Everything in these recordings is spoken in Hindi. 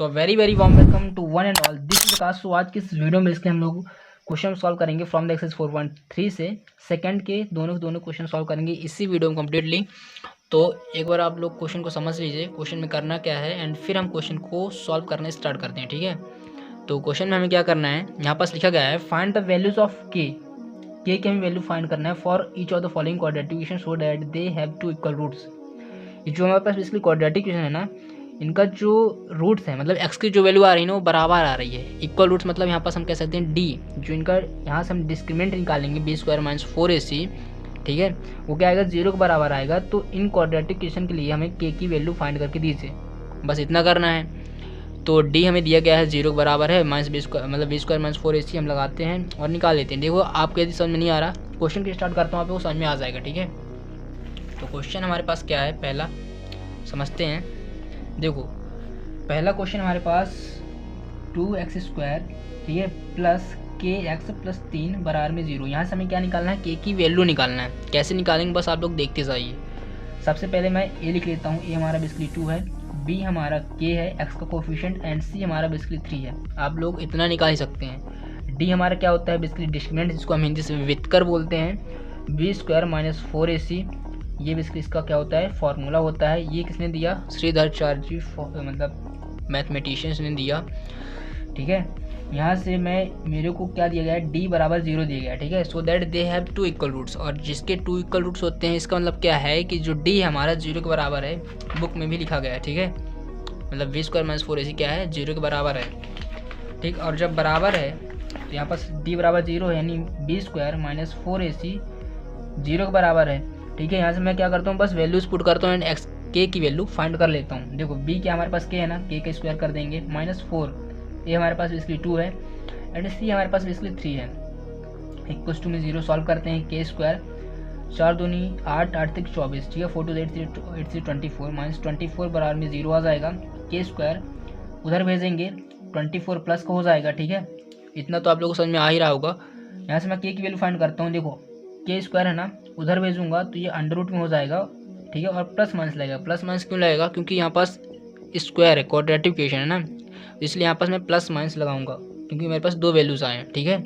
तो very very warm welcome to one and all, this is Aakash. तो आज की इस वीडियो में इसके हम लोग क्वेश्चन सॉल्व करेंगे फ्रॉम द एक्सरसाइज 4.3 से सेकंड के दोनों क्वेश्चन सॉल्व करेंगे इसी वीडियो में कम्प्लीटली। तो एक बार आप लोग क्वेश्चन को समझ लीजिए, क्वेश्चन में करना क्या है, एंड फिर हम क्वेश्चन को सॉल्व करने स्टार्ट करते हैं। ठीक है, तो क्वेश्चन में हमें क्या करना है, यहाँ पास लिखा गया है फाइंड द वैल्यूज ऑफ के की हमें वैल्यू फाइंड करना है for each of the following quadratic equation so that they have two equal roots. ये जो हमारे पास बेसिकली क्वाड्रेटिक इक्वेशन है ना, इनका जो रूट्स है मतलब एक्स की जो वैल्यू आ रही है ना वो बराबर आ रही है। इक्वल रूट्स मतलब यहाँ पास हम कह सकते हैं डी, जो इनका यहाँ से हम डिस्क्रिमिनेंट निकालेंगे बी स्क्वायर माइनस 4ac, ठीक है, वो क्या आएगा, जीरो के बराबर आएगा। तो इन क्वाड्रेटिक इक्वेशन के लिए हमें के की वैल्यू फाइंड करके दीजिए, बस इतना करना है। तो डी हमें दिया गया है जीरो के बराबर है, माइनस बी स्क्वायर मतलब बी स्क्वायर माइनस 4ac हम लगाते हैं और निकाल लेते हैं। देखो आपको यदि समझ में नहीं आ रहा, क्वेश्चन की स्टार्ट करता हूँ, आपको समझ में आ जाएगा। ठीक है, तो क्वेश्चन हमारे पास क्या है, पहला समझते हैं। देखो पहला क्वेश्चन हमारे पास 2x², ठीक है, प्लस के एक्स प्लस 3 बराबर में 0। यहाँ से हमें क्या निकालना है, के की वैल्यू निकालना है। कैसे निकालेंगे बस आप लोग देखते जाइए। सबसे पहले मैं ए लिख लेता हूँ, ए हमारा बेसिकली 2 है, बी हमारा के है एक्स का कोफिशिएंट, एंड सी हमारा बेसिकली 3 है। आप लोग इतना निकाल ही सकते हैं। डी हमारा क्या होता है बेसिकली डिस्क्रिमिनेंट, जिसको हम हिंदी से विवित्तर बोलते हैं। बी स्क्वायर माइनस 4ac, ये बेसिकली इसका क्या होता है, फॉर्मूला होता है। ये किसने दिया, श्रीधराचार्य मतलब मैथमेटिशियंस ने दिया। ठीक है, यहाँ से मेरे को क्या दिया गया है, डी बराबर 0 दिया गया है। ठीक है, so that they have two equal roots, और जिसके 2 इक्वल रूट्स होते हैं इसका मतलब क्या है कि जो डी हमारा 0 के बराबर है, बुक में भी लिखा गया है। ठीक है, मतलब बी स्क्वायर माइनस 4ac क्या है, 0 के बराबर है। ठीक, और जब बराबर है तो यहाँ पास डी बराबर 0 है, यानी बी स्क्वायर माइनस 4ac 0 के बराबर है। ठीक है, यहाँ से मैं क्या करता हूँ, बस वैल्यूज पुट करता हूँ एंड एक्स के की वैल्यू फाइंड कर लेता हूँ। देखो बी क्या हमारे पास के है ना, के का स्क्वायर कर देंगे माइनस 4, ए हमारे पास बेसिकली 2 है, एंड सी हमारे पास बेसिकली 3 है। इक्वल्स टू में 0 सॉल्व करते हैं, के स्क्वायर 4 दूनी 8, 8 तक 24, ठीक है, 4 2 8 3 24 माइनस 24 बराबर में 0 आ जाएगा। के स्क्वायर उधर भेजेंगे 24 प्लस का हो जाएगा। ठीक है, इतना तो आप लोगों को समझ में आ ही रहा होगा। यहाँ से मैं के की वैल्यू फाइंड करता हूँ। देखो के स्क्वायर है ना, उधर भेजूंगा तो ये अंडर रूट में हो जाएगा। ठीक है, और प्लस माइनस लगेगा। प्लस माइनस क्यों लगेगा, क्योंकि यहाँ पास स्क्वायर है, क्वाड्रेटिक इक्वेशन है ना, इसलिए यहाँ पास मैं प्लस माइनस लगाऊंगा क्योंकि मेरे पास दो वैल्यूज आए हैं। ठीक है,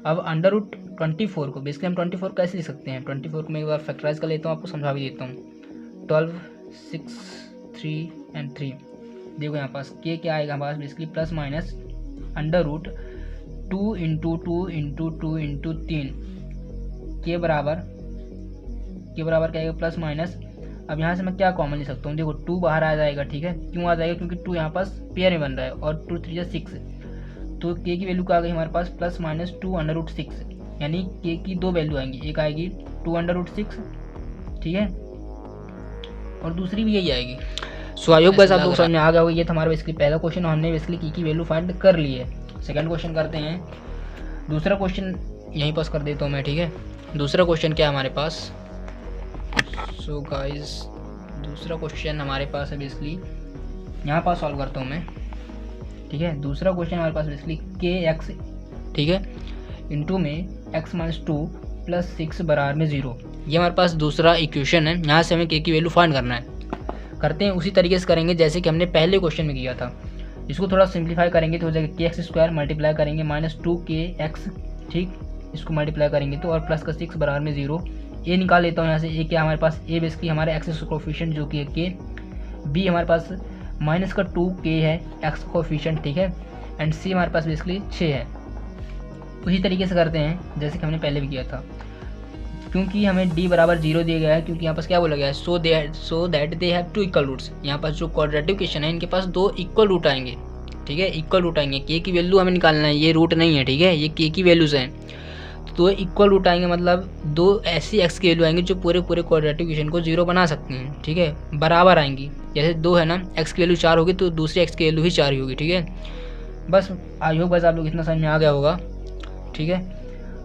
अब अंडर रूट 24 को बेसिकली हम 24 कैसे लिख सकते हैं, 24 को मैं एक बार फैक्टराइज कर लेता हूँ, आपको समझा भी देता हूँ। 12 6 3 एंड 3। देखो यहाँ पास के क्या आएगा हमारे पास basically plus minus under root 2 into 2 into 2 into 3 के बराबर क्या आएगा, प्लस माइनस। अब यहाँ से मैं क्या कॉमन ले सकता हूँ, देखो 2 बाहर आ जाएगा। ठीक है, क्यों आ जाएगा, क्योंकि 2 यहाँ पास पेयर में बन रहा है, और 2 3 6, तो के की वैल्यू क्या आ गई हमारे पास, प्लस माइनस 2 अंडर रूट 6, यानी के की दो वैल्यू आएंगी, एक आएगी 2 अंडर रूट 6, ठीक है, और दूसरी भी यही आएगी। सो आई होप बस आप लोग समझ में आ गया होगा। ये था हमारा बेसिकली पहला क्वेश्चन, हमने बेसिकली की वैल्यू फाइंड कर ली है। सेकंड क्वेश्चन करते हैं। दूसरा क्वेश्चन यहीं पास कर देता हूँ मैं। ठीक है, दूसरा क्वेश्चन क्या है हमारे पास, सो गाइस दूसरा क्वेश्चन हमारे पास है बेसिकली, यहाँ पास सॉल्व करता हूँ मैं। ठीक है, दूसरा क्वेश्चन हमारे पास बेसिकली के एक्स, ठीक है, इंटू में एक्स माइनस 2 प्लस 6 बराबर में 0। ये हमारे पास दूसरा इक्वेशन है, यहाँ से हमें के की वैल्यू फाइंड करना है। करते हैं उसी तरीके से करेंगे जैसे कि हमने पहले क्वेश्चन में किया था। इसको थोड़ा सिंप्लीफाई करेंगे तो हो जाएगा के एक्स स्क्वायर मल्टीप्लाई करेंगे माइनस 2 के एक्स, ठीक, इसको मल्टीप्लाई करेंगे तो, और प्लस का 6 बराबर में 0। ए निकाल लेता हूँ यहाँ से, ए क्या हमारे पास, ए बेसिकली हमारे एक्स कोफिशिएंट जो कि है के, बी हमारे पास माइनस का 2 के है एक्स कोफिशिएंट, ठीक है, एंड सी हमारे पास बेसिकली 6 है। उसी तरीके से करते हैं जैसे कि हमने पहले भी किया था। क्योंकि हमें डी बराबर 0 दिया गया है, क्योंकि यहाँ पास क्या बोला गया है, so that they have 2 equal roots. यहाँ पास जो क्वाड्रेटिक इक्वेशन है इनके पास 2 इक्वल रूट आएंगे। ठीक है, इक्वल रूट आएंगे, के की वैल्यू हमें निकालना है, ये रूट नहीं है। ठीक है, ये के की वैल्यूज हैं, तो इक्वल रूट आएंगे मतलब 2 ऐसी एक्स की वैल्यू आएंगी जो पूरे क्वाड्रेटिक इक्वेशन को 0 बना सकती हैं। ठीक है, बराबर आएंगी, जैसे 2 है ना, एक्स की वैल्यू 4 होगी तो दूसरी एक्स की वैल्यू ही 4 ही होगी। ठीक है, बस आई होप बस आप लोग इतना समझ में आ गया होगा। ठीक है,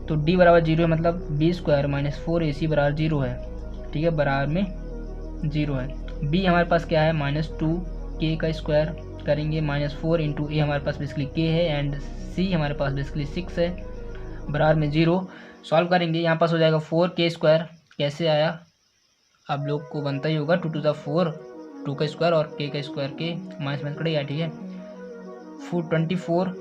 तो डी बराबर 0 है, मतलब बी स्क्वायर माइनस 4ac बराबर 0 है। ठीक है, बराबर में 0 है। बी हमारे पास क्या है, माइनस 2 के का स्क्वायर करेंगे माइनस 4 इंटू ए हमारे पास बेसिकली के है, एंड सी हमारे पास बेसिकली 6 है, बराबर में 0। सॉल्व करेंगे, यहाँ पास हो जाएगा 4 के स्क्वायर, कैसे आया आप लोग को बनता ही होगा, 2 टू द 4, 2 का स्क्वायर और के का स्क्वायर के माइनस कट गया। ठीक है, 24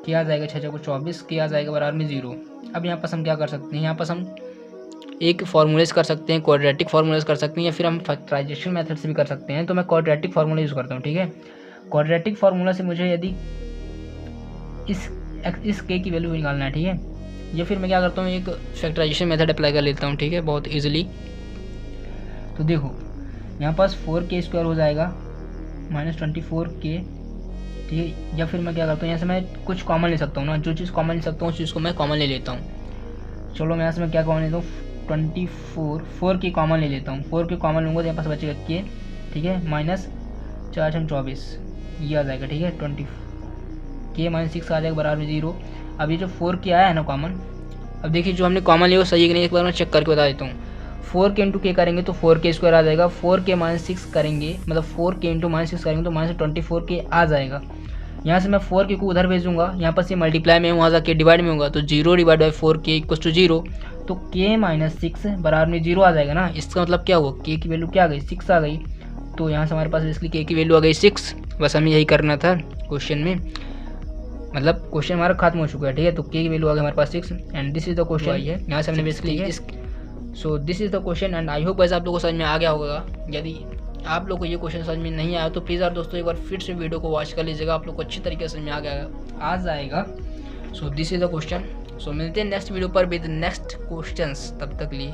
के आ जाएगा 6 को 24 के आ जाएगा बराबर में 0। अब यहाँ पर हम क्या कर सकते हैं, यहाँ पर हम एक फार्मूलेस कर सकते हैं, क्वाड्रेटिक फार्मूलेस कर सकते हैं, या फिर हम फैक्टराइजेशन मेथड से भी कर सकते हैं। तो मैं क्वाड्रेटिक फार्मूला यूज़ करता हूँ, ठीक है। क्वाड्रेटिक फार्मूला से मुझे यदि इस के की वैल्यू निकालना है, ठीक है, या फिर मैं क्या करता हूँ एक फैक्टराइजेशन मेथड अप्लाई कर लेता हूँ, ठीक है, बहुत ईजिली। तो देखो यहाँ पास 4k² हो जाएगा -24k, ठीक है। या फिर मैं क्या करता हूँ यहाँ से मैं कुछ कॉमन ले सकता हूँ ना, जो चीज़ कॉमन ले सकता हूँ उस चीज़ को मैं कॉमन ले लेता हूँ। चलो मैं यहाँ से मैं क्या कॉमन लेता हूँ 4 की कॉमन ले लेता हूँ। 4 की कॉमन लूँगा तो यहाँ पास बचेगा k, ठीक है, -4 ये आ जाएगा, ठीक है। 20 k -6 आ जाएगा बराबर में 0। अब ये जो 4k आया है ना कॉमन, अब देखिए जो हमने कॉमन लिया वो सही है कि नहीं, एक बार मैं चेक करके बता देता हूँ। 4k इंटू k करेंगे तो 4k² आ जाएगा, 4k -6 करेंगे मतलब 4k इंटू -6 करेंगे तो -24k आ जाएगा। यहाँ से मैं 4k को उधर भेजूंगा, यहाँ पर से मल्टीप्लाई में वहाँ जाके डिवाइड में होगा, तो 0 divide by 4k equal to 0, तो k -6 बराबर में 0 आ जाएगा ना। इसका मतलब क्या हुआ, k की वैल्यू क्या आ गई, 6 आ गई। तो यहाँ से हमारे पास इसलिए k की वैल्यू आ गई 6। बस हमें यही करना था क्वेश्चन में, मतलब क्वेश्चन हमारा खत्म हो चुका है, ठीक है। तो k की वैल्यू आ गई हमारे पास 6 and this is the question है। यहाँ से हमने basically so this is the question and I hope वैसे आप लोगों को समझ में आ गया होगा। यदि आप लोग को ये क्वेश्चन समझ में नहीं आया तो प्लीज़ यार दोस्तों एक बार फिर से वीडियो को वॉच कर लीजिएगा, आप लोग को अच्छी तरीके से समझ में आ जाएगा। So this is the question. So मिलते हैं नेक्स्ट वीडियो पर विद नेक्स्ट क्वेश्चंस, तब तक लिए